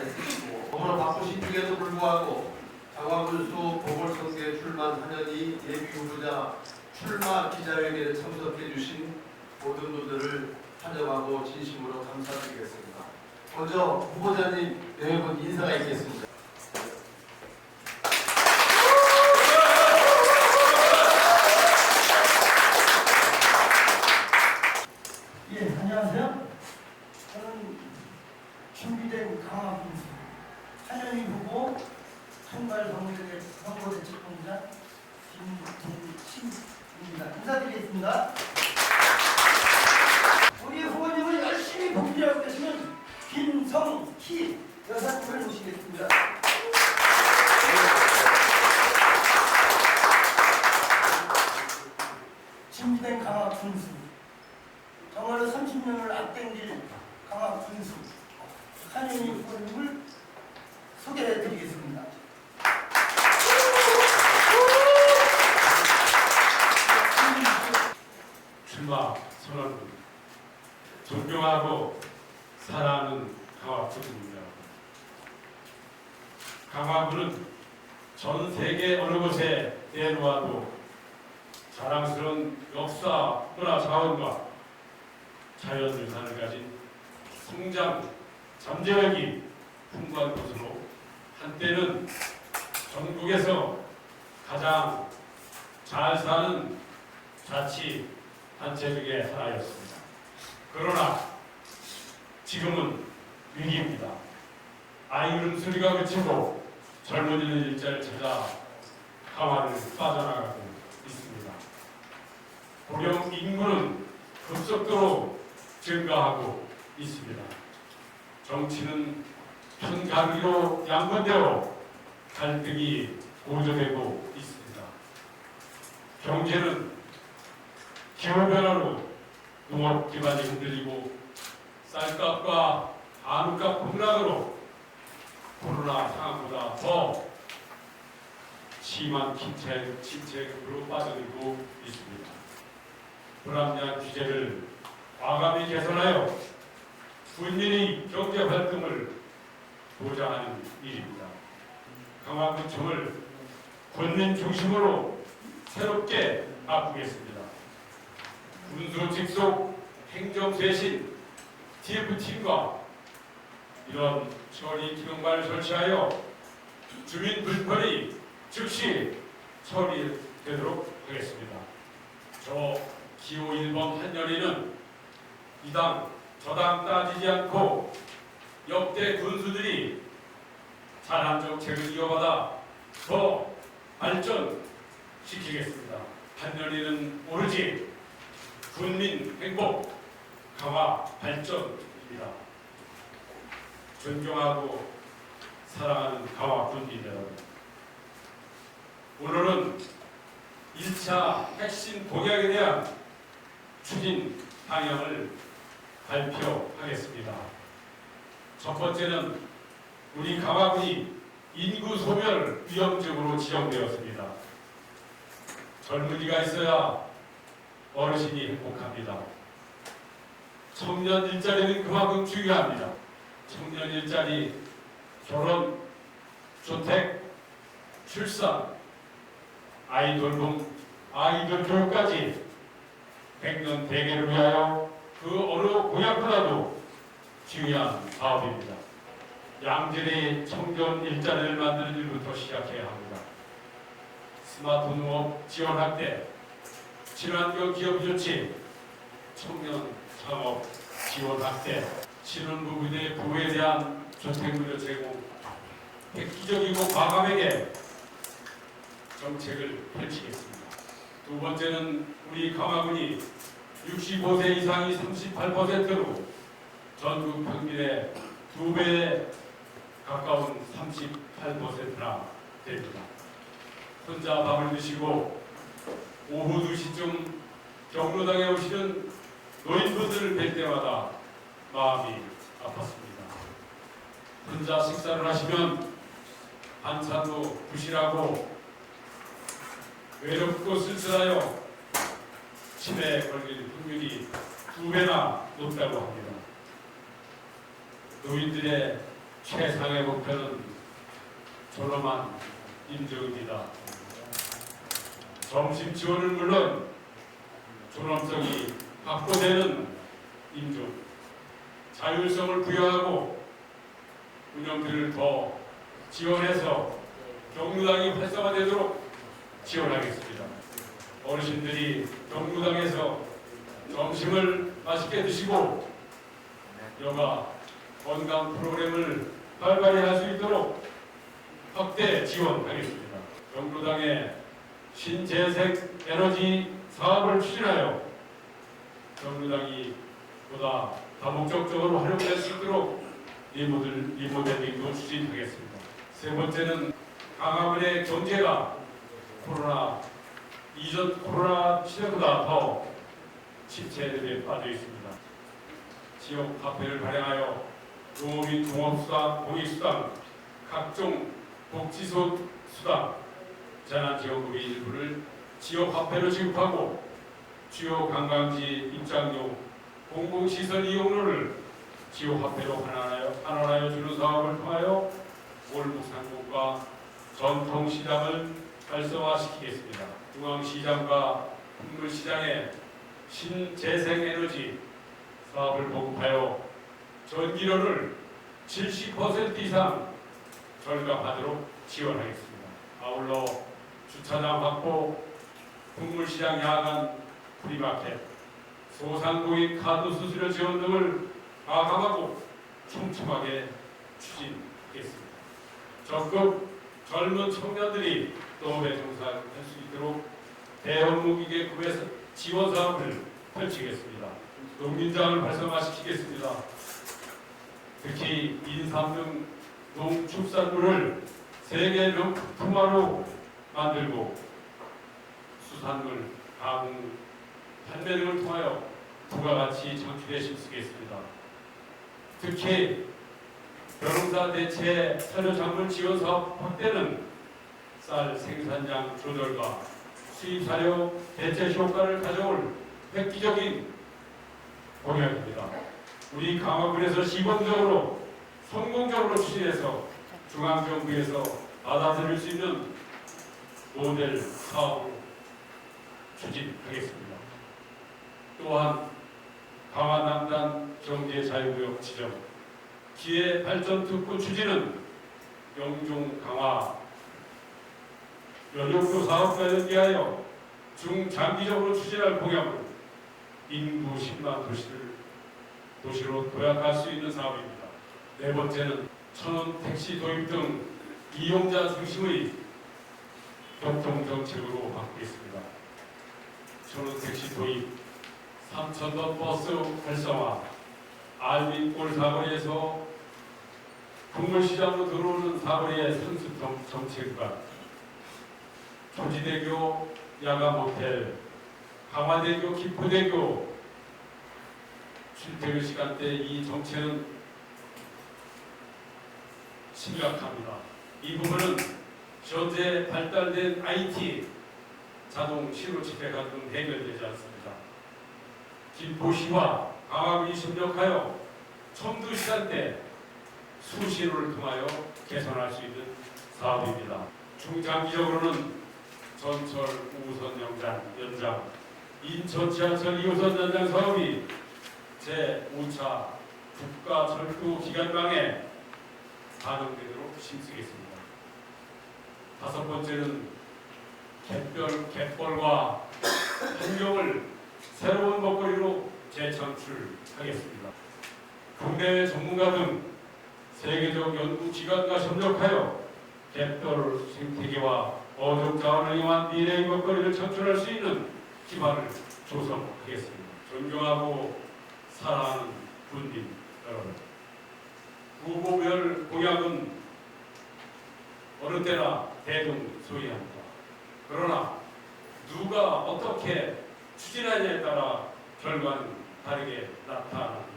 애쓰시고 너무나 바쁘신 중에도 불구하고 강화군수 보궐선거에 출마하려니 예비 후보자 출마 기자회견에 참석해 주신 모든 분들을 환영하고 진심으로 감사드리겠습니다. 먼저 후보자님 네 분 인사가 있겠습니다. 예, 안녕하세요. 저는 준비된 강화군수 한현희 후보 총괄선거대책본부장 김동신입니다. 인사드리겠습니다. 우리 후보님을 열심히 복귀하고 계시는 김성희 여사님을 모시겠습니다. 준비된 강화군수 정말로 30년을 앞당길 강화군수 한현희 후보님을 소개해드리겠습니다. 출마 선언 존경하고 사랑하는 강화군입니다. 강화군은 전 세계 어느 곳에 내놓아도 자랑스러운 역사, 문화 자원과 자연유산을 가진 성장, 잠재력이 풍부한 곳으로 한때는 전국에서 가장 잘 사는 자치단체 중에 하나였습니다. 그러나 지금은 위기입니다. 아이 울음소리가 그치고 젊은이는 일자를 찾아 강화를 빠져나가고 있습니다. 고령 인구는 급속도로 증가하고 있습니다. 정치는 편가르기로 양분되어 갈등이 고조되고 있습니다. 경제는 기후변화로 농업 기반이 흔들리고 쌀값과 한우값 폭락으로 코로나 상황보다 더 심한 침체로 빠져들고 있습니다. 불합리한 규제를 과감히 개선하여 국민의 경제 활동을 보장하는 일입니다. 강화구청을 군민 중심으로 새롭게 바꾸겠습니다. 군수 직속 행정쇄신 TF팀과 이런 처리 기능만을 설치하여 주민 불편이 즉시 처리되도록 하겠습니다. 저 기호 1번 한여리는 이 당 저당 따지지 않고 역대 군수들이 잘한 정책을 이어받아 더 발전시키겠습니다. 한여리는 오로지 국민 행복, 강화, 발전입니다. 존경하고 사랑하는 강화 군민 여러분, 오늘은 1차 핵심 공약에 대한 추진 방향을 발표하겠습니다. 첫 번째는 우리 강화군이 인구 소멸 위험지역으로 지정되었습니다. 젊은이가 있어야 어르신이 행복합니다. 청년 일자리는 그만큼 중요합니다. 청년 일자리, 결혼, 주택, 출산, 아이돌 교육까지 100년 대계를 위하여 그 어느 공약보다도 중요한 사업입니다. 양질의 청년 일자리를 만드는 일부터 시작해야 합니다. 스마트 농업 지원 확대, 친환경 기업 유치, 청년 창업 지원 확대, 신혼부부의 부부에 대한 주택무료 제공, 획기적이고 과감하게 정책을 펼치겠습니다. 두 번째는 우리 강화군이 65세 이상이 38%로 전국 평균의 2배에 가까운 38%나 됩니다. 혼자 밥을 드시고 오후 2시쯤 경로당에 오시는 노인분들을 뵐 때마다 마음이 아팠습니다. 혼자 식사를 하시면 반찬도 부실하고 외롭고 쓸쓸하여 치매에 걸릴 확률이 2배나 높다고 합니다. 노인들의 최상의 목표는 존엄한 임종입니다. 점심 지원은 물론 존엄성이 확보되는 임종, 자율성을 부여하고 운영들을 더 지원해서 경로당이 활성화되도록 지원하겠습니다. 어르신들이 경로당에서 점심을 맛있게 드시고 여가 건강 프로그램을 활발히 할 수 있도록 확대 지원하겠습니다. 경로당의 신재생 에너지 사업을 추진하여 경로당이 보다 다목적적으로 활용될 수 있도록 리모델링도 추진하겠습니다. 세 번째는 강화군의 경제가 코로나 시대보다 더 침체에 빠져 있습니다. 지역 화폐를 발행하여 농업인 종합수당, 공익수당, 각종 복지수당, 재난지원금의 일부를 지역 화폐로 지급하고 주요 관광지 입장료, 공공시설 이용료를 지역 화폐로 환원하여 주는 사업을 통하여 월북상국과 전통시장을 활성화시키겠습니다. 중앙시장과 풍물시장의 신재생에너지 사업을 보급하여 전기료를 70% 이상 절감하도록 지원하겠습니다. 아울러 주차장 확보, 풍물시장 야간 프리마켓, 소상공인 카드 수수료 지원 등을 마감하고 촘촘하게 추진하겠습니다. 적극 젊은 청년들이 농업에 종사할 수 있도록 대형 무기계 구매 지원 사업을 펼치겠습니다. 농민장을 활성화시키겠습니다. 특히 인삼 등 농축산물을 세계 명품화로 만들고 수산물, 가공, 판매 등을 통하여 부가가치 창출에 힘쓰겠습니다. 특히 벼농사 대체 사료작물 지원 사업 확대는 쌀 생산량 조절과 수입 사료 대체 효과를 가져올 획기적인 공약입니다. 우리 강화군에서 시범적으로 성공적으로 추진해서 중앙정부에서 받아들일 수 있는 모델 사업으로 추진하겠습니다. 또한 강화남단 경제자유구역 지정, 기회 발전 특구 추진은 영종 강화 연역도 사업과 연계하여 중장기적으로 추진할 공약으로 인구 10만 도시로 도약할 수 있는 사업입니다. 네 번째는 천원 택시 도입 등 이용자 중심의 교통정책으로 바꾸겠습니다. 천원 택시 도입, 3,000번 버스 활성화, 알빈골 사거리에서 풍물시장으로 들어오는 사거리의 선수 정책과 조지대교 야간 모텔, 강화대교, 기포대교 출퇴근 시간대 이 정체는 심각합니다. 이 부분은 현재 발달된 IT, 자동 신호 집회가 등 해결되지 않습니다. 김포시와 강화군이 협력하여 첨도 시간대 수신호를 통하여 개선할 수 있는 사업입니다. 중장기적으로는 전철 5호선 연장, 인천 지하철 2호선 연장 사업이 제5차 국가철도 기간망에 반영되도록 힘쓰겠습니다. 다섯 번째는 갯벌과 환경을 새로운 먹거리로 재창출하겠습니다. 국내외 전문가 등 세계적 연구기관과 협력하여 갯벌 생태계와 어종 자원을 이용한 미래의 먹거리를 창출할 수 있는 기반을 조성하겠습니다. 존경하고 사랑하는 군민 여러분, 후보별 공약은 어느 때나 대동소이합니다. 그러나 누가 어떻게 추진하냐에 따라 결과는 다르게 나타납니다.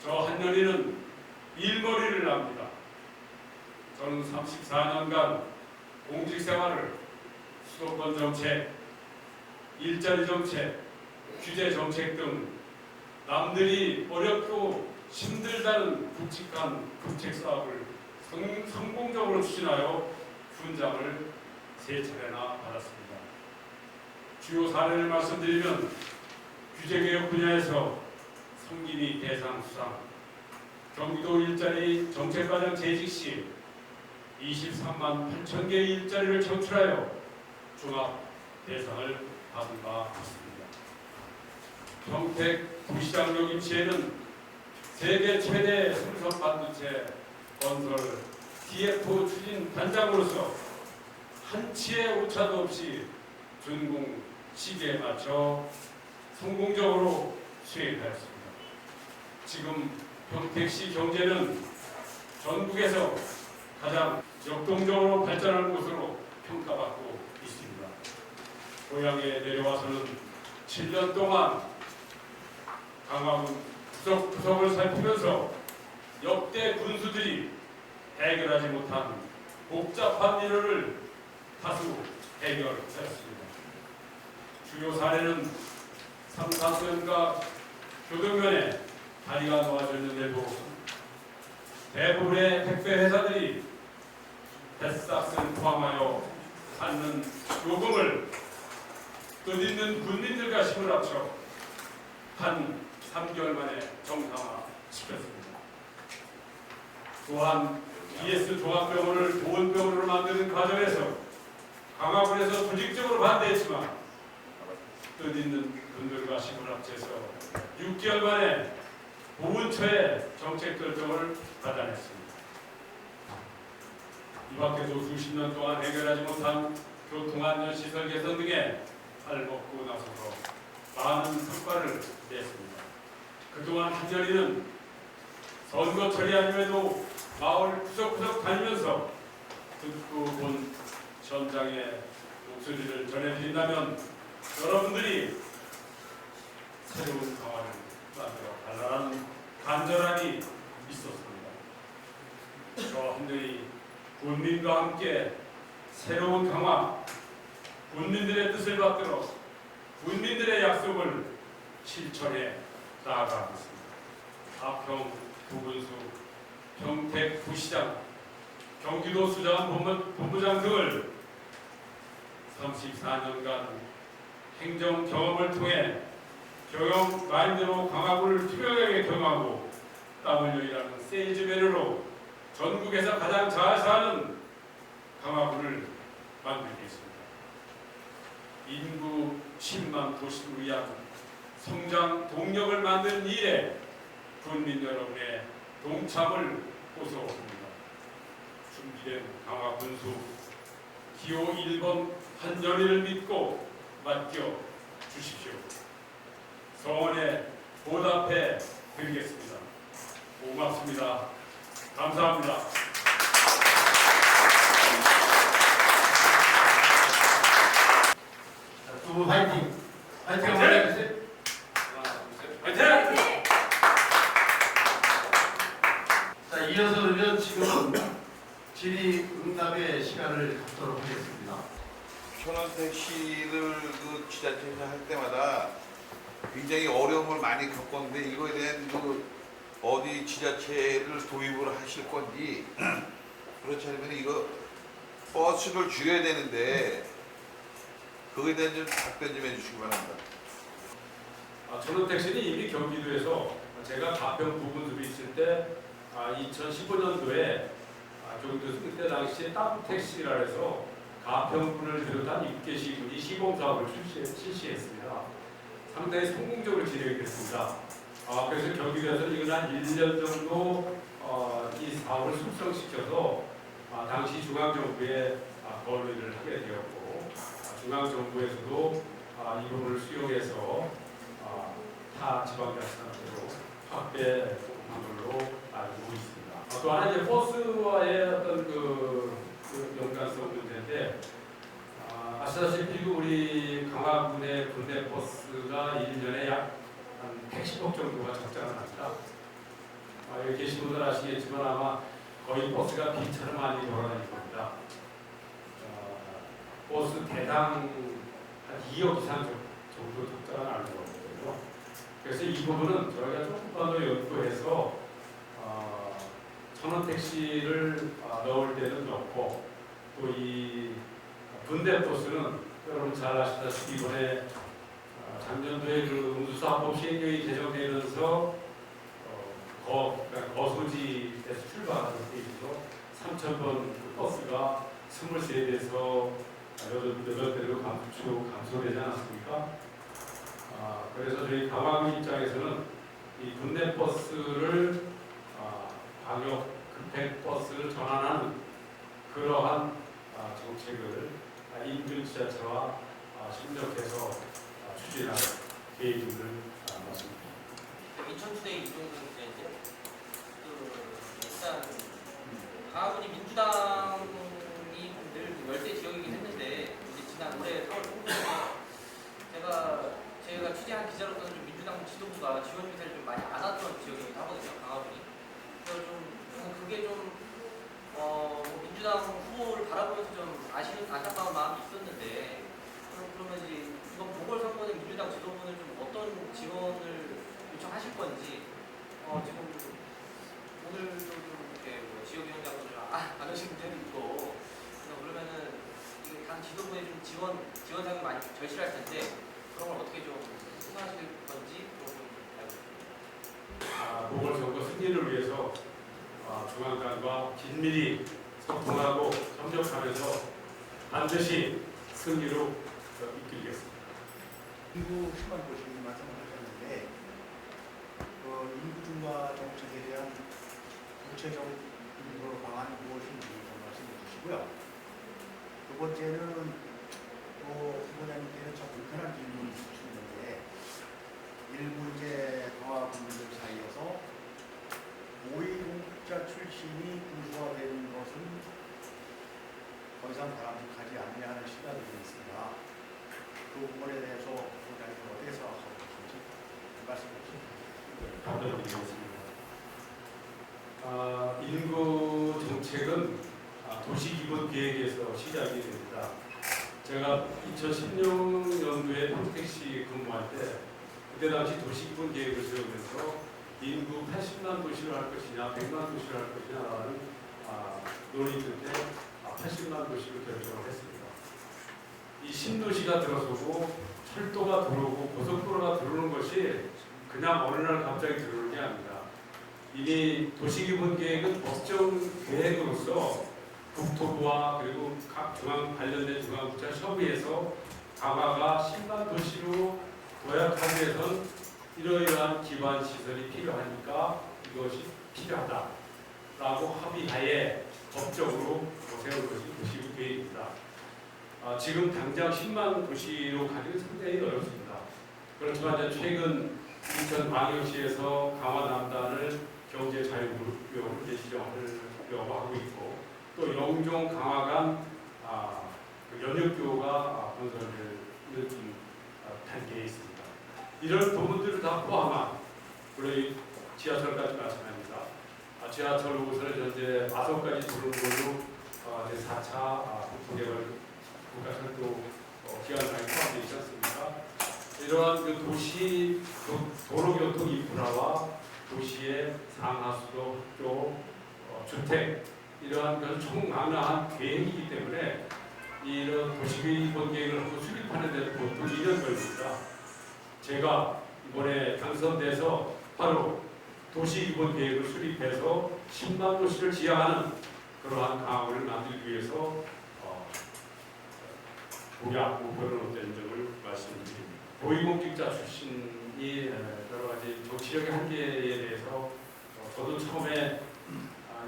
저 한년이는 일머리를 합니다. 저는 34년간 공직 생활을 수도권 정책, 일자리 정책, 규제 정책 등 남들이 어렵고 힘들다는 굵직한 국책 사업을 성공적으로 추진하여 훈장을 3차례나 받았습니다. 주요 사례를 말씀드리면 규제개혁 분야에서 성김이 대상 수상, 경기도 일자리 정책과장 재직 시 23만 8천 개의 일자리를 창출하여 종합 대상을 받은 바 있습니다. 평택 부시장 역임 시에는 세계 최대 삼성 반도체 건설 TF 추진 단장으로서 한치의 오차도 없이 준공 시기에 맞춰 성공적으로 수행하였습니다. 지금 평택시 경제는 전국에서 가장 역동적으로 발전하는 곳으로 평가받고 있습니다. 고향에 내려와서는 7년 동안 강화군 구석구석을 살피면서 역대 군수들이 해결하지 못한 복잡한 일을 다수 해결하였습니다. 주요 사례는 3, 4수연과 교동면에 다리가 놓아졌는데도 대부분의 택배 회사들이 뱃삭스를 포함하여 받는 요금을 뜻있는 군민들과 힘을 합쳐 한 3개월 만에 정상화시켰습니다. 또한 BS 종합병원을 보건병원으로 만드는 과정에서 강화군에서 조직적으로 반대했지만 뜻있는 분들과 힘을 합쳐서 6개월 만에 보훈처의 정책 결정을 받아냈습니다. 이 밖에도 수십 년 동안 해결하지 못한 교통안전시설 개선 등에 발벗고 나서서 많은 성과를 냈습니다. 그동안 한여리는 선거철이 아님에도 마을 구석구석 다니면서 듣고 본 현장의 목소리를 전해드린다면 여러분들이 새로운 강화를 만들어 달라는 간절함이 있었습니다. 저 한들이 군민과 함께 새로운 강화, 군민들의 뜻을 받들어 군민들의 약속을 실천해 나아가겠습니다. 가평 부군수, 평택 부시장, 경기도 수자원 본부장 등을 34년간 행정 경험을 통해 경영 마인드로 강화군을 투명하게 경영하고 땀 흘려 일하는 세일즈맨으로 전국에서 가장 잘 사는 강화군을 만들겠습니다. 인구 10만 도시를 위한 성장 동력을 만드는 일에 국민 여러분의 동참을 호소합니다. 준비된 강화군수 기호 1번 한여리를 믿고 맡겨 주십시오. 성원에 보답해 드리겠습니다. 고맙습니다. 감사합니다. 두 분 화이팅! 화이팅 한번 해주세요. 화이팅! 자, 이어서 그러면 지금 질의응답의 시간을 갖도록 하겠습니다. 천원택 씨를 그 지자체에서 할 때마다 굉장히 어려움을 많이 겪었는데 이거에 대한 그 어디 지자체를 도입을 하실 건지 그렇지 않으면 이거 버스를 줄여야 되는데 그거에 대한 좀 답변 좀 해주시기 바랍니다. 천원택시는 이미 경기도에서 제가 가평 부분수로 있을 때 2015년도에 경기도에서 그때 당시에 따뜻택시라 해서 가평군을 비롯한 6개 시군이 시범사업을 실시했습니다. 상당히 성공적으로 진행이 됐습니다. 그래서 경기도에서 이건 한 1년 정도 이 사업을 숙성시켜서 당시 중앙정부에 건의를 하게 되었고 중앙정부에서도 이 부분을 수용해서 타 지방자치단체로 확대한 걸로 알고 있습니다. 또 하나 이제 버스와의 어떤 그 연관성 문제인데 아시다시피 우리 강화군의 군내 버스가 1년에 약 한 110억 정도가 적자가 납니다. 여기 계신 분들 아시겠지만 아마 거의 버스가 빈차를 많이 돌아다닐 겁니다. 버스 대당 한 2억 이상 정도 적자가 나는 거거든요. 그래서 이 부분은 저희가 조금만 더 연구해서 천원 택시를 넣을 때는 넣고 또 이 분대버스는 여러분 잘 아시다시피 이번에 작년도에 그 운수사법 시행령이 개정되면서 그러니까 거소지에서 출발하는 페이지로 3,000번 버스가 23대에서 8대로 감소되지 않았습니까? 그래서 저희 강화군 입장에서는 이 분대버스를 광역 급행버스를 전환하는 그러한 정책을 인근 지자체와 협력해서 추진할 계획임을 맞습니다. 인천시대 이동근 기자인데 일단 강화군이 민주당이 늘 열대 지역이긴 했는데 이제 지난 올해 4월 총선에 제가 취재한 기자로서는 좀 민주당 지도부가 지원 유세를 좀 많이 안 왔던 지역이기도 하거든요. 강화군이. 그래서 저는 그게 뭐 민주당 후보를 바라보면서 좀 안타까운 마음이 있었는데 그러면 이제 이번 보궐선거에 민주당 지도부는 좀 어떤 지원을 요청하실 건지 지금 오늘도 좀 이렇게 지역위원장도 안 오신 분들도 있고 그러면은 이게 당 지도부에 좀 지원 사항이 많이 절실할 텐데 그런 걸 어떻게 좀 수사하실 건지 그런 좀 알고 싶습니다. 보궐선거 승리를 위해서 중앙당과 긴밀히 소통하고 협력하면서 반드시 승리로 이끌겠습니다. 인구 10만 도시 말씀을 하셨는데 인구 증가 정책에 대한 구체적 방안이 무엇인지 좀 말씀해 주시고요. 두 번째는 후보자님께는 참 불편한 질문을 주시는데 일부 이제 강화군민들 사이에서 고위공직자 출신이 군수가 되는 것은 더 이상 바람직하지 않느냐는 시각이 있습니다. 그 부분에 대해서 후보자님 어떻게 생각하고 계신지 말씀해 주시죠. 답변드리겠습니다. 인구 정책은 도시기본계획에서 시작이 됩니다. 제가 2016년도에 평택시 근무할 때 그때 당시 도시기본계획을 세우면서 인구 80만 도시를 할 것이냐 100만 도시를 할 것이냐라는 논의 끝에 80만 도시로 결정을 했습니다. 이 신도시가 들어서고 철도가 들어오고 고속도로가 들어오는 것이 그냥 어느 날 갑자기 들어오는 게 아닙니다. 이미 도시기본계획은 법정 계획으로서 국토부와 그리고 각 관련된 중앙부처 협의해서 강화가 10만 도시로 도약하기 위해서는 이러이러한 기반 시설이 필요하니까 이것이 필요하다라고 합의하에 법적으로 세운 것이 도시계획입니다. 지금 당장 10만 도시로 가기는 상당히 어렵습니다. 그렇지만 최근 인천광역시에서 강화 남단을 경제 자유구역으로 지정하려고 하고 있고 또 영종 강화간 연육교가 건설되는 단계에 있습니다. 이런 부분들을 다 포함한 우리 지하철까지 마찬가지입니다. 지하철 우선은 현재 5가지 도로는 걸로 제4차 국토개발 국가철도 기간상에 포함되어 있지 않습니까? 이러한 그 도시 도로교통 인프라와 도시의 상하수도, 학교, 주택 이러한 것을 총망라한 계획이기 때문에 이런 도시기본 계획을 하고 수립하는 데는 보통 2년 걸립니다. 제가 이번에 당선돼서 바로 도시기본 계획을 수립해서 10만 도시를 지향하는 그러한 강화군을 만들기 위해서 공약 목표는 어떤 점을 말씀드립니다. 고위공직자 출신이 여러 가지 정치력의 한계에 대해서 저도 처음에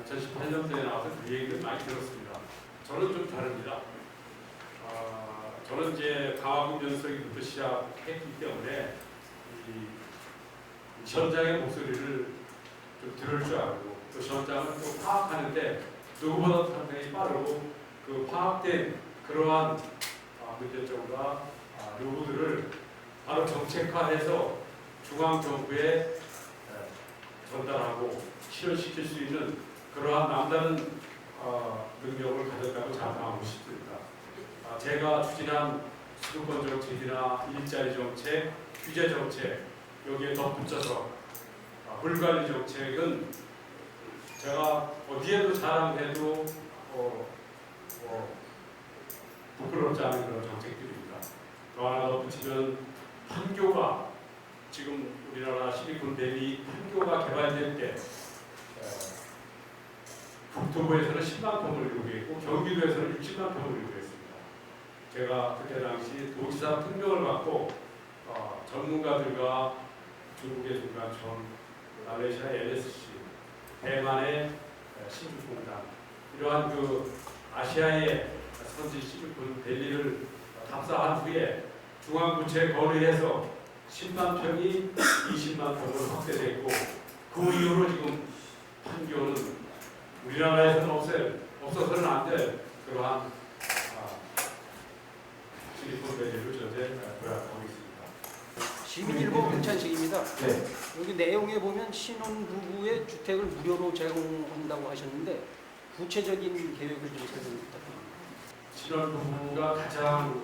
2018년도에 나와서 그 얘기를 많이 들었습니다. 저는 좀 다릅니다. 저는 이제 강화군 연석이부터 시작했기 때문에 이 현장의 목소리를 좀 들을 줄 알고 또 현장을 또 파악하는데 누구보다 상당히 빠르고 그 파악된 그러한 문제점과 요구들을 바로 정책화해서 중앙정부에 전달하고 실현시킬 수 있는 그러한 남다른 능력을 가졌다고 자랑하고 싶습니다. 제가 추진한 수도권 정책이나 일자리 정책, 규제 정책 여기에 덧붙여서 물관리 정책은 제가 어디에도 자랑해도 부끄럽지 않은 그런 정책들입니다. 또 하나 덧붙이면 판교가 지금 우리나라 실리콘밸리 판교가 개발될 때 북토부에서는 10만 평을 요구했고 경기도에서는 60만 평을 요구했습니다. 제가 그때 당시 도지사 특명을 받고 전문가들과 중국의 중간청, 말레이시아 LSC, 대만의 신주공단 이러한 그 아시아의 선지 실리콘밸리를 답사한 후에 중앙부채에 거래해서 10만 평이 20만 평으로 확대됐고 그 이후로 지금 판교는 우리나라에서는 없어서는 안 될 그러한 실리콘밸리를 전제 도약하고 있습니다. 시민일보 문찬식입니다. 네. 여기 내용에 보면 신혼부부의 주택을 무료로 제공한다고 하셨는데 구체적인 계획을 좀 설명 부탁드립니다. 신혼부부가 가장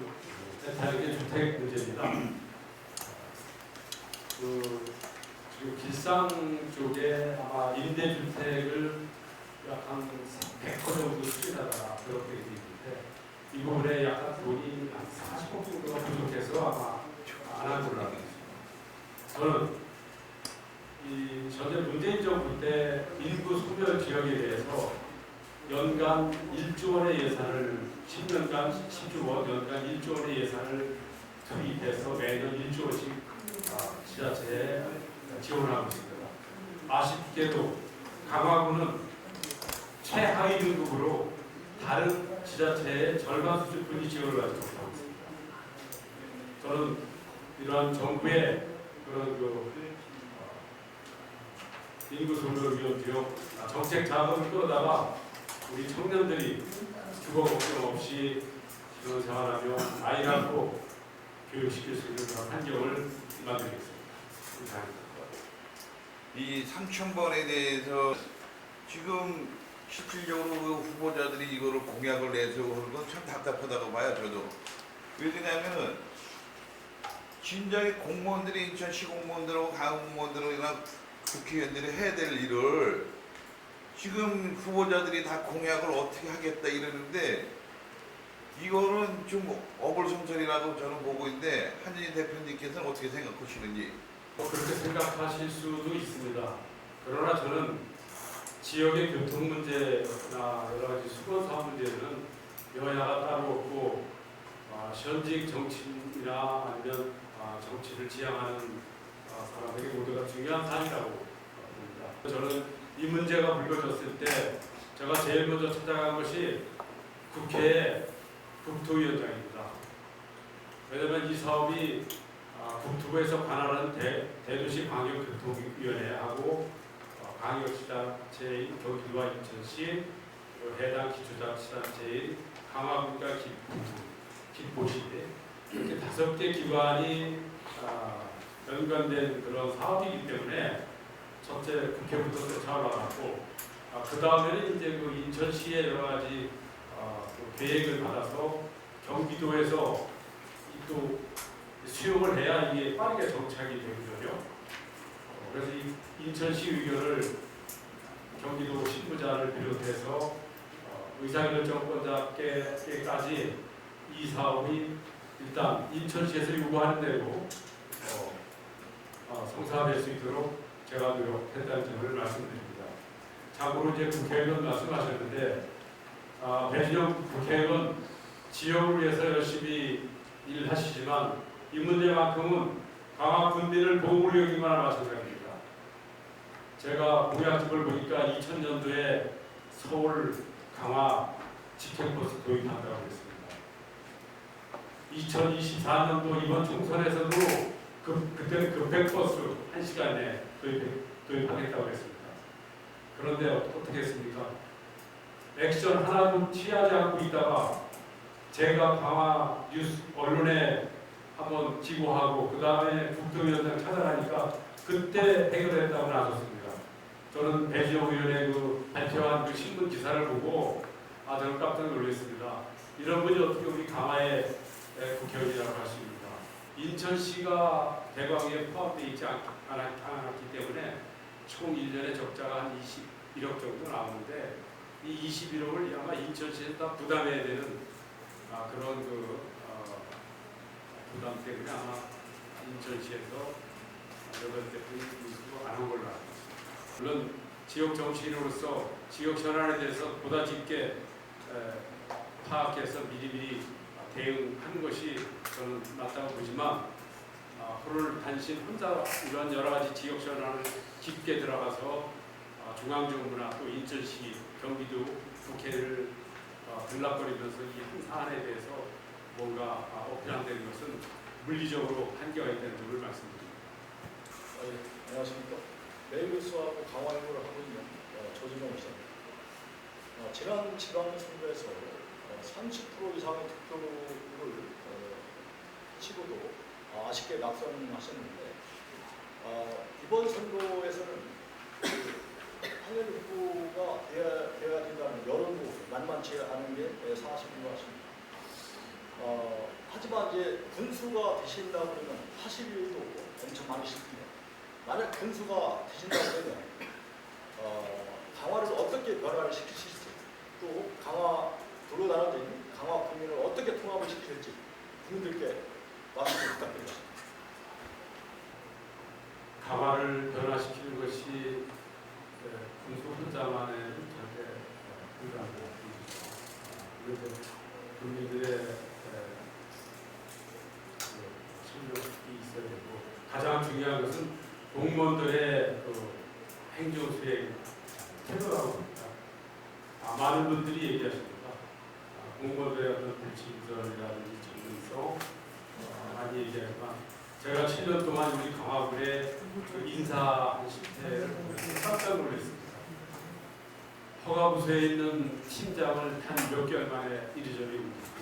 애타는 게 주택 문제입니다. 지금 길상 쪽에 아마 임대주택을 약 한 100% 정도 수준하다 그렇게 되어 있는데 이 부분에 약간 돈이 한 40% 정도가 부족해서 아마 안 한 걸로 알고 있습니다. 저는 이 전에 문재인 정부 때 인구 소멸 지역에 대해서 연간 1조 원의 예산을 10년간 10조 원, 연간 1조 원의 예산을 투입해서 매년 1조 원씩 지자체에 지원하고 있습니다. 아쉽게도 강화구는 최하위 등급으로 다른 지자체의 절반 수준뿐이 지원을 하지 못하고 있습니다. 저는 이러한 정부의 그런 인구 소멸 위험 지역 정책 자금을 끌어다가 우리 청년들이 주거 걱정 없이 그런 생활하며 아이 낳고 교육시킬 수 있는 그런 환경을 만들겠습니다. 감사합니다. 이 3,000번에 대해서 지금 실질적으로 그 후보자들이 이거를 공약을 내서 그런 건 참 답답하다고 봐요, 저도. 왜 그러냐면은 진작에 공무원들이 인천시 공무원들하고 강공무원들이나 국회의원들이 해야 될 일을 지금 후보자들이 다 공약을 어떻게 하겠다 이러는데 이거는 좀 어불성설이라고 저는 보고 있는데 한진희 대표님께서는 어떻게 생각하시는지? 그렇게 생각하실 수도 있습니다. 그러나 저는 지역의 교통 문제나 여러 가지 수건 사업 문제는 여야가 따로 없고 현직 정치인이나 아니면 정치를 지향하는 사람에게 모두가 중요한 사안이라고 봅니다. 저는 이 문제가 불거졌을 때 제가 제일 먼저 찾아간 것이 국회의 국토위원장입니다. 왜냐하면 이 사업이 국토부에서 관할하는 대도시 광역교통위원회하고 광역시단체인 경기도와 인천시 해당 기초자치단체인 강화군과 김포시 이렇게 5개 기관이 연관된 그런 사업이기 때문에 첫째 국회부터 쫓아올라갔고 그 다음에는 이제 그 인천시의 여러 가지 계획을 받아서 경기도에서 또 수용을 해야 이게 빠르게 정착이 되거든요. 그래서 이 인천시 의견을 경기도 신부자를 비롯해서 의사결정권자께까지 이 사업이 일단 인천시에서 요구하는 대로 성사될 수 있도록 제가 노력했다는 점을 말씀드립니다. 참고로 이제 국회의원 말씀하셨는데 배진영 국회의원 지역을 위해서 열심히 일하시지만 이 문제만큼은 강화 군민을 보호를 여긴 거나 마찬가지입니다. 제가 공약집을 보니까 2000년도에 서울 강화 직행버스 도입한다고 했습니다. 2024년도 이번 총선에서도 그때는 급행버스 1시간에 도입하겠다고 했습니다. 그런데 어떻게 했습니까? 액션 하나도 취하지 않고 있다가 제가 강화 뉴스 언론에 한번 지고하고 그 다음에 국토위원장 찾아가니까 그때 해결했다고 나섰습니다. 저는 배지영 의원의 그 발표한 그 신문 기사를 보고 저는 깜짝 놀랐습니다. 이런 분이 어떻게 우리 강화의 국회의원이라고 하십니까? 인천시가 대광에 포함되어 있지 않았기 때문에 총 1년에 적자가 한 21억 정도 나오는데 이 21억을 아마 인천시에서 다 부담해야 되는 그런 부담 때문에 아마 인천시에서 여덟 대표는 인수가 안 한 걸로 알고 있습니다. 물론 지역 정치인으로서 지역 현안에 대해서 보다 짙게 파악해서 미리미리 대응하는 것이 저는 맞다고 보지만 앞으로는 단신 혼자 이런 여러 가지 지역 현안을 깊게 들어가서 중앙정부나 또 인천시, 경기도, 국회를 들락거리면서 이 한 사안에 대해서 뭔가 어필한다는 것은 물리적으로 한계가 있다는 점을 말씀드립니다. 예, 안녕하십니까. 매일뉴스하고 강화일보를 하고 있는 조진영 기자입니다. 지난 지방선거에서 30% 이상의 득표를 치고도 아쉽게 낙선하셨는데 이번 선거에서는 한현 후보가 되어야 된다는 여론도 만만치 않은 게 사실인 것 같습니다. 하지만 이제 군수가 되신다 그러면 하실 일도 엄청 많으실 텐데 만약 군수가 되신다고 하면 강화를 어떻게 변화를 시키실지 또 강화 돌아다니는 강화 국민을 어떻게 통합을 시키실지 국민들께 말씀 좀 부탁드리겠습니다. 강화를 변화시키는 것이 군수 혼자만의 절대 불가능합니다. 그런데 국민들의 실력이 있어야 되고 가장 중요한 것은 공무원들의 행정 수행 태도라고 봅니다. 많은 분들이 얘기하십니다. 공무원들의 어떤 불친절이라든지 전문성 많이 얘기하지만 제가 7년 동안 우리 강화군의 인사 실태를 보면서 깜짝 놀랐습니다. 허가부서에 있는 팀장을 한 몇 개월 만에 이리저리 옮기고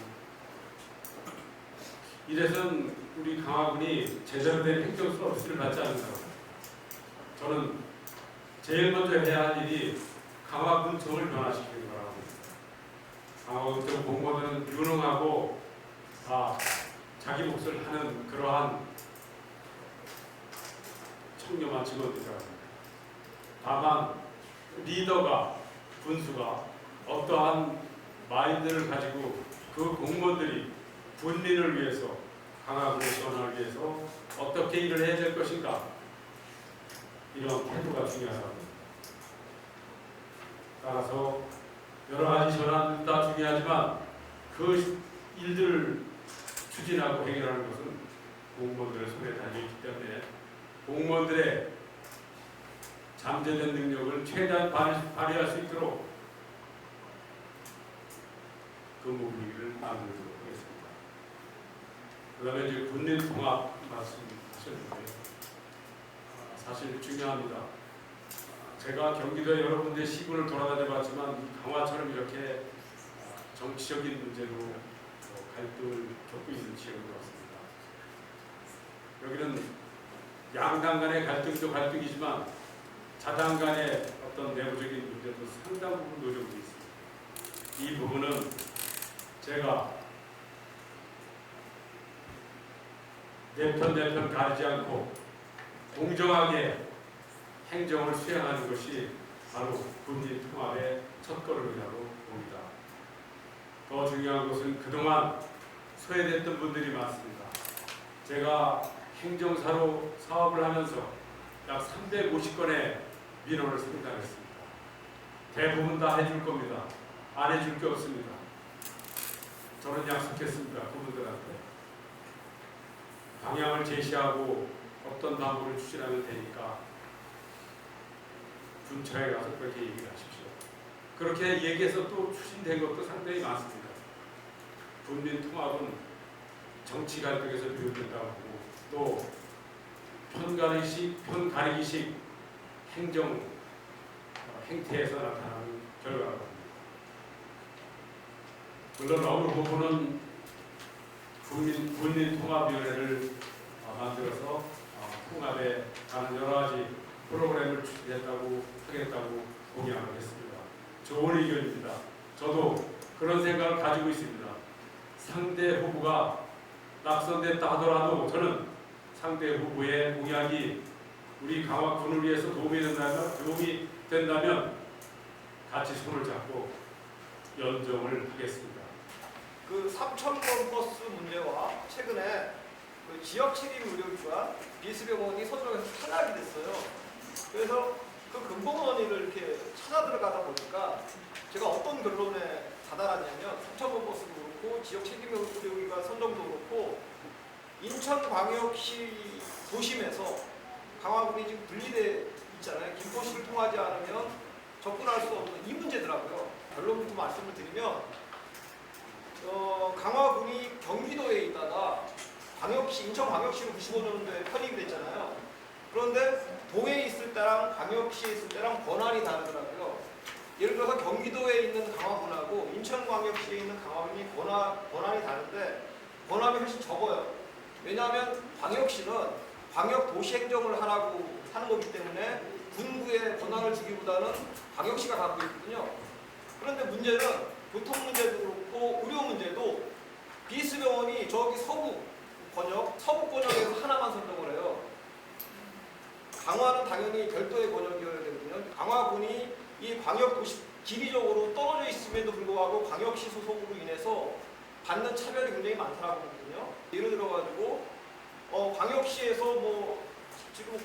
이래서는 우리 강화군이 제대로 된 행정 서비스를 받지 않는다고. 저는 제일 먼저 해야 할 일이 강화군청을 변화시키는 거라고. 강화군청 공무원들은 유능하고 자기 몫을 하는 그러한 청렴한 직원들이라고 합니다. 다만 리더가 군수가 어떠한 마인드를 가지고 그 공무원들이 군민을 위해서 강화군의 전환을 위해서 어떻게 일을 해야 될 것인가 이런 태도가 중요하다고 합니다. 따라서 여러 가지 전환도 다 중요하지만 그 일들을 추진하고 해결하는 것은 공무원들의 손에 달려있기 때문에 공무원들의 잠재된 능력을 최대한 발휘할 수 있도록 근무 분위기를 만들도록 하겠습니다. 그 다음에 이제 군민 통합 말씀하셨는데 사실 중요합니다. 제가 경기도 여러 군데 시군을 돌아다녀 봤지만 강화처럼 이렇게 정치적인 문제로 갈등을 겪고 있는 지역인 것 같습니다. 여기는 양당 간의 갈등도 갈등이지만 자당 간의 어떤 내부적인 문제도 상당 부분 노정되어 있습니다. 이 부분은 제가 내 편 가리지 않고 공정하게 행정을 수행하는 것이 바로 군민 통합의 첫걸음이라고 봅니다. 더 중요한 것은 그동안 소외됐던 분들이 많습니다. 제가 행정사로 사업을 하면서 약 350건의 민원을 상담했습니다. 대부분 다 해줄 겁니다. 안 해줄 게 없습니다. 저는 약속했습니다. 그분들한테. 방향을 제시하고 어떤 방법을 추진하면 되니까 군처에 가서 그렇게 얘기를 하십시오. 그렇게 얘기해서 또 추진된 것도 상당히 많습니다. 군민 통합은 정치 갈등에서 비롯된다고 보고 또 편가리기식 행정 행태에서 나타나는 결과라고 합니다. 물론 어느 부분은 군민통합위원회를 만들어서 통합에 가는 여러 가지 프로그램을 하겠다고 공약하겠습니다. 좋은 의견입니다. 저도 그런 생각을 가지고 있습니다. 상대 후보가 낙선됐다 하더라도 저는 상대 후보의 공약이 우리 강화군을 위해서 도움이 된다면 같이 손을 잡고 연정을 하겠습니다. 그 3,000번 버스 문제와 최근에 그 지역 책임 의료기관 비스병원이 서울에서 탄압이 됐어요. 그래서 그 근본원인을 이렇게 찾아 들어가다 보니까 제가 어떤 결론에 다다랐냐면 3,000번 버스도 그렇고 지역 책임 의료기관 선정도 그렇고 인천광역시 도심에서 강화군이 지금 분리돼 있잖아요. 김포시를 통하지 않으면 접근할 수 없는 이 문제더라고요. 결론부터 말씀을 드리면 강화군이 경기도에 있다가 인천광역시로 95년도에 편입이 됐잖아요. 그런데 도에 있을 때랑 광역시에 있을 때랑 권한이 다르더라고요. 예를 들어서 경기도에 있는 강화군하고 인천광역시에 있는 강화군이 권한이 다른데 권한이 훨씬 적어요. 왜냐하면 광역시는 광역도시행정을 하라고 하는 거기 때문에 군구에 권한을 주기보다는 광역시가 갖고 있거든요. 그런데 문제는 교통 문제도 그렇고 의료 문제도 비스병원이 저기 서부 권역에서 하나만 선정을 해요. 강화는 당연히 별도의 권역이어야 되거든요. 강화군이 이 광역도시 지리적으로 떨어져 있음에도 불구하고 광역시 소속으로 인해서 받는 차별이 굉장히 많다고 하거든요. 예를 들어가지고 광역시에서 뭐 지금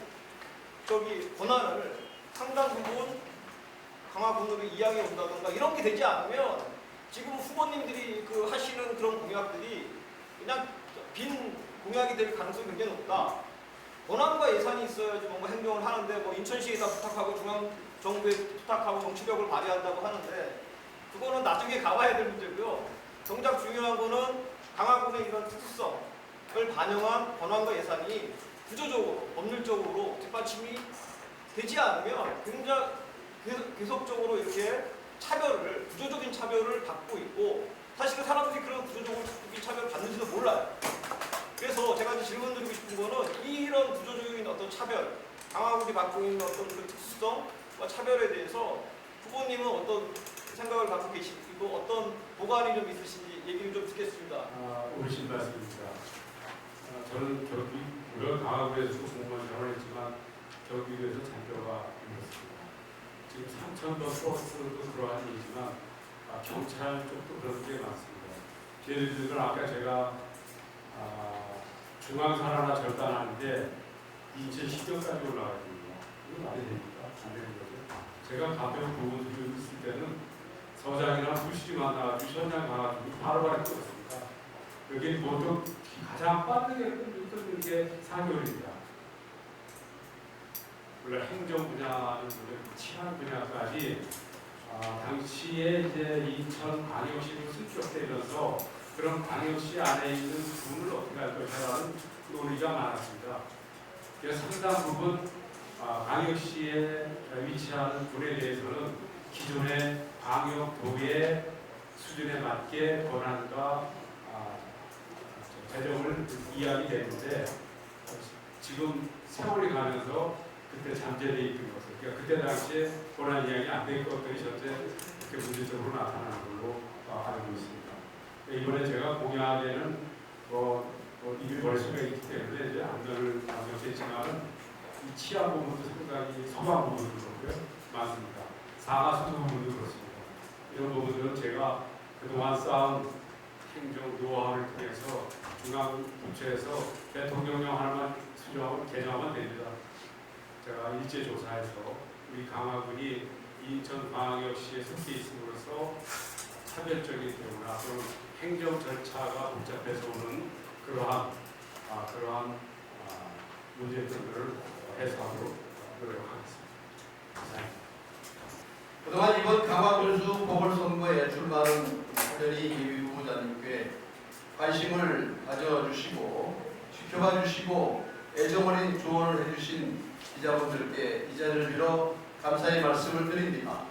저기 권한을 상당 부분 강화군으로 이양해 온다던가 이런 게 되지 않으면 지금 후보님들이 그 하시는 그런 공약들이 그냥 빈 공약이 될 가능성이 굉장히 높다. 권한과 예산이 있어야지 뭔가 행정을 하는데 뭐 인천시에다 부탁하고 중앙정부에 부탁하고 정치력을 발휘한다고 하는데 그거는 나중에 가봐야 될 문제고요. 정작 중요한 거는 강화군의 이런 특수성을 반영한 권한과 예산이 구조적으로, 법률적으로 뒷받침이 되지 않으면 굉장히 계속적으로 이렇게 구조적인 차별을 받고 있고 사실은 사람들이 그런 구조적인 차별을 받는지도 몰라요. 그래서 제가 이제 질문 드리고 싶은 거는 이런 구조적인 어떤 차별, 강화군이 받고 있는 어떤 그 특수성과 차별에 대해서 후보님은 어떤 생각을 갖고 계시고 어떤 보관이 좀 있으신지 얘기를 좀 듣겠습니다. 옳으신 말씀입니다. 저는 물론 강화군에서도 공무원 생활을 했지만 경기도에서 장교가 있었습니다. 지금 3,000번 버스도 그러한 일이지만 경찰 쪽도 그런 게 많습니다. 예를 들면 아까 제가 중앙선 하나 절단하는데 2010년까지 올라가거든요. 이거 말이 됩니까? 안 되는 거죠. 제가 가벼운 부분 있을 때는 서장이나 수시만 나가지고 현장 가가지고 바로바로 끊었습니다. 여기 보통 가장 빠르게 끊는 게 4개월입니다. 물론 행정 분야는 물론 치안 분야까지 당시에 이제 인천광역시로 승격되면서 그런 광역시 안에 있는 군을 어떻게 할 것이라는 논의가 많았습니다. 그래서 상당 부분 광역시에 위치하는 군에 대해서는 기존의 광역도의 수준에 맞게 권한과 재정을 이야기되는데 지금 세월이 가면서 그때 잠재되어 있던 것을 그러니까 그때 당시에 권한 이야기 안 된 것들이 현재 이렇게 문제적으로 나타나는 걸로 알고 있습니다. 이번에 제가 공약에는 이미 벌수가 있기 때문에 이제 안전을 강조했지만은 이 치안 부분도 상당히 소방 부분도 그렇고요 많습니다. 상하수도 부분도 그렇습니다. 이런 부분들은 제가 그동안 쌓은 행정 노하우를 통해서 중앙부처에서 대통령령 하나만 수정하고 개정하면 됩니다. 제가 일제조사해서 우리 강화군이 인천광역시에 속해 있음으로써 차별적인 경우나 또는 행정 절차가 복잡해서 오는 그러한 문제점들을 해소하도록 노력하겠습니다. 감사합니다. 그동안 이번 강화군수 보궐선거에 출마하는 한현희 예비 후보자님께 관심을 가져주시고 지켜봐 주시고 애정어린 조언을 해주신 기자분들께 이 자리를 빌어 감사의 말씀을 드립니다.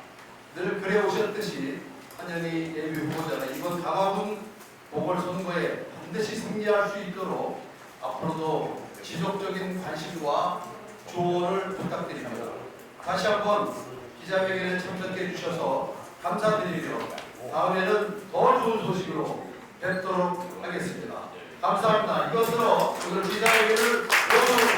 늘 그래 오셨듯이 한현희 예비 후보자는 이번 강화군 보궐선거에 반드시 승리할 수 있도록 앞으로도 지속적인 관심과 조언을 부탁드립니다. 다시 한번 기자회견에 참석해 주셔서 감사드리며 다음에는 더 좋은 소식으로 뵙도록 하겠습니다. 감사합니다. 이것으로 오늘 기자회견을 모두